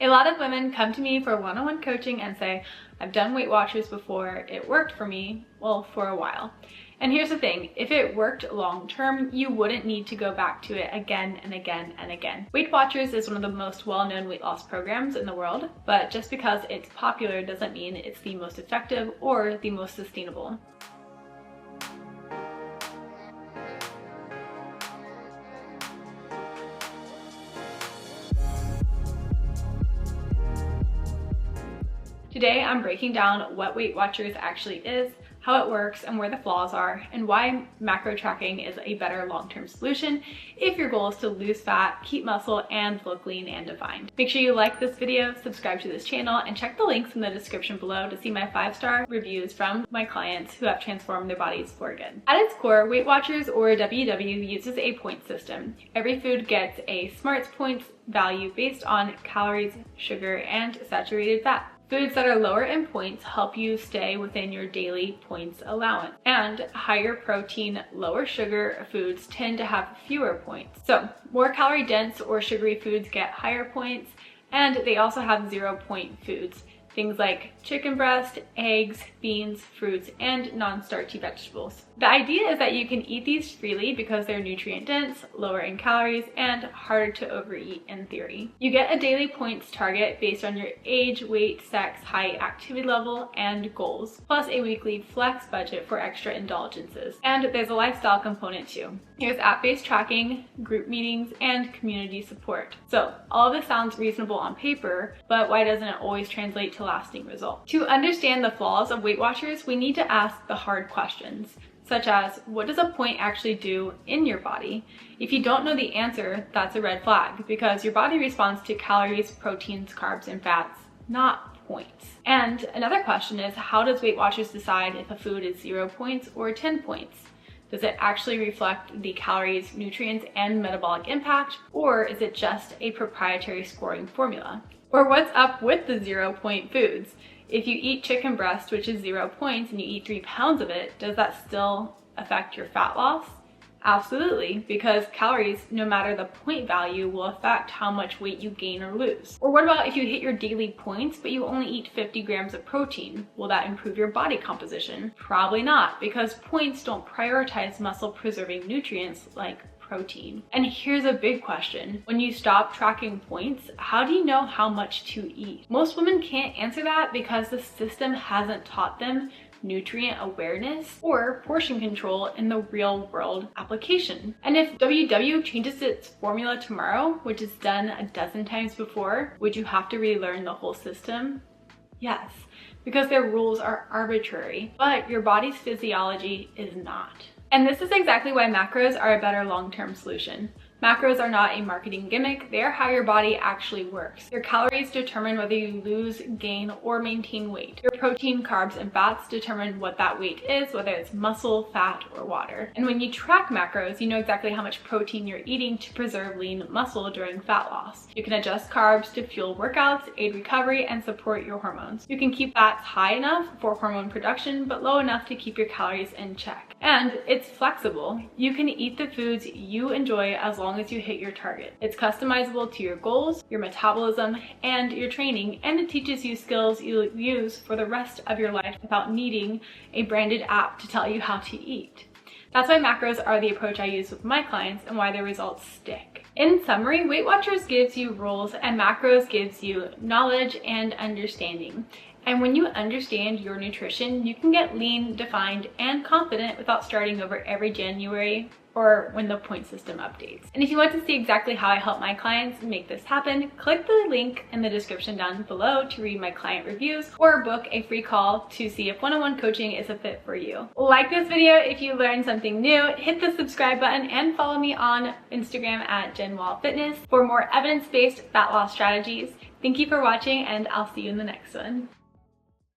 A lot of women come to me for one-on-one coaching and say, I've done Weight Watchers before, it worked for me, well, for a while. And here's the thing, if it worked long-term, you wouldn't need to go back to it again and again and again. Weight Watchers is one of the most well-known weight loss programs in the world, but just because it's popular doesn't mean it's the most effective or the most sustainable. Today, I'm breaking down what Weight Watchers actually is, how it works, and where the flaws are, and why macro tracking is a better long-term solution if your goal is to lose fat, keep muscle, and look lean and defined. Make sure you like this video, subscribe to this channel, and check the links in the description below to see my 5-star reviews from my clients who have transformed their bodies for good. At its core, Weight Watchers, or WW, uses a point system. Every food gets a SMARTS points value based on calories, sugar, and saturated fat. Foods that are lower in points help you stay within your daily points allowance. And higher protein, lower sugar foods tend to have fewer points. So more calorie dense or sugary foods get higher points, and they also have 0-point foods. Things like chicken breast, eggs, beans, fruits, and non-starchy vegetables. The idea is that you can eat these freely because they're nutrient dense, lower in calories, and harder to overeat in theory. You get a daily points target based on your age, weight, sex, height, activity level, and goals, plus a weekly flex budget for extra indulgences. And there's a lifestyle component too. Here's app-based tracking, group meetings, and community support. So all of this sounds reasonable on paper, but why doesn't it always translate to lasting results? To understand the flaws of Weight Watchers, we need to ask the hard questions, such as, what does a point actually do in your body? If you don't know the answer, that's a red flag, because your body responds to calories, proteins, carbs, and fats, not points. And another question is, how does Weight Watchers decide if a food is 0 points or 10 points? Does it actually reflect the calories, nutrients, and metabolic impact, or is it just a proprietary scoring formula? Or what's up with the 0-point foods? If you eat chicken breast, which is 0 points, and you eat 3 pounds of it, does that still affect your fat loss? Absolutely, because calories, no matter the point value, will affect how much weight you gain or lose. Or what about if you hit your daily points, but you only eat 50 grams of protein? Will that improve your body composition? Probably not, because points don't prioritize muscle-preserving nutrients like protein. And here's a big question. When you stop tracking points, how do you know how much to eat? Most women can't answer that because the system hasn't taught them nutrient awareness or portion control in the real world application. And if WW changes its formula tomorrow, which is done a dozen times before, would you have to relearn the whole system? Yes, because their rules are arbitrary, but your body's physiology is not. And this is exactly why macros are a better long-term solution. Macros are not a marketing gimmick, they are how your body actually works. Your calories determine whether you lose, gain, or maintain weight. Your protein, carbs, and fats determine what that weight is, whether it's muscle, fat, or water. And when you track macros, you know exactly how much protein you're eating to preserve lean muscle during fat loss. You can adjust carbs to fuel workouts, aid recovery, and support your hormones. You can keep fats high enough for hormone production, but low enough to keep your calories in check. And it's flexible. You can eat the foods you enjoy as long as you hit your target. It's customizable to your goals, your metabolism, and your training, and it teaches you skills you'll use for the rest of your life without needing a branded app to tell you how to eat. That's why macros are the approach I use with my clients and why their results stick. In summary, Weight Watchers gives you rules and macros gives you knowledge and understanding. And when you understand your nutrition, you can get lean, defined, and confident without starting over every January or when the point system updates. And if you want to see exactly how I help my clients make this happen, click the link in the description down below to read my client reviews or book a free call to see if one-on-one coaching is a fit for you. Like this video if you learned something new, hit the subscribe button, and follow me on Instagram at JenWallFitness for more evidence-based fat loss strategies. Thank you for watching, and I'll see you in the next one.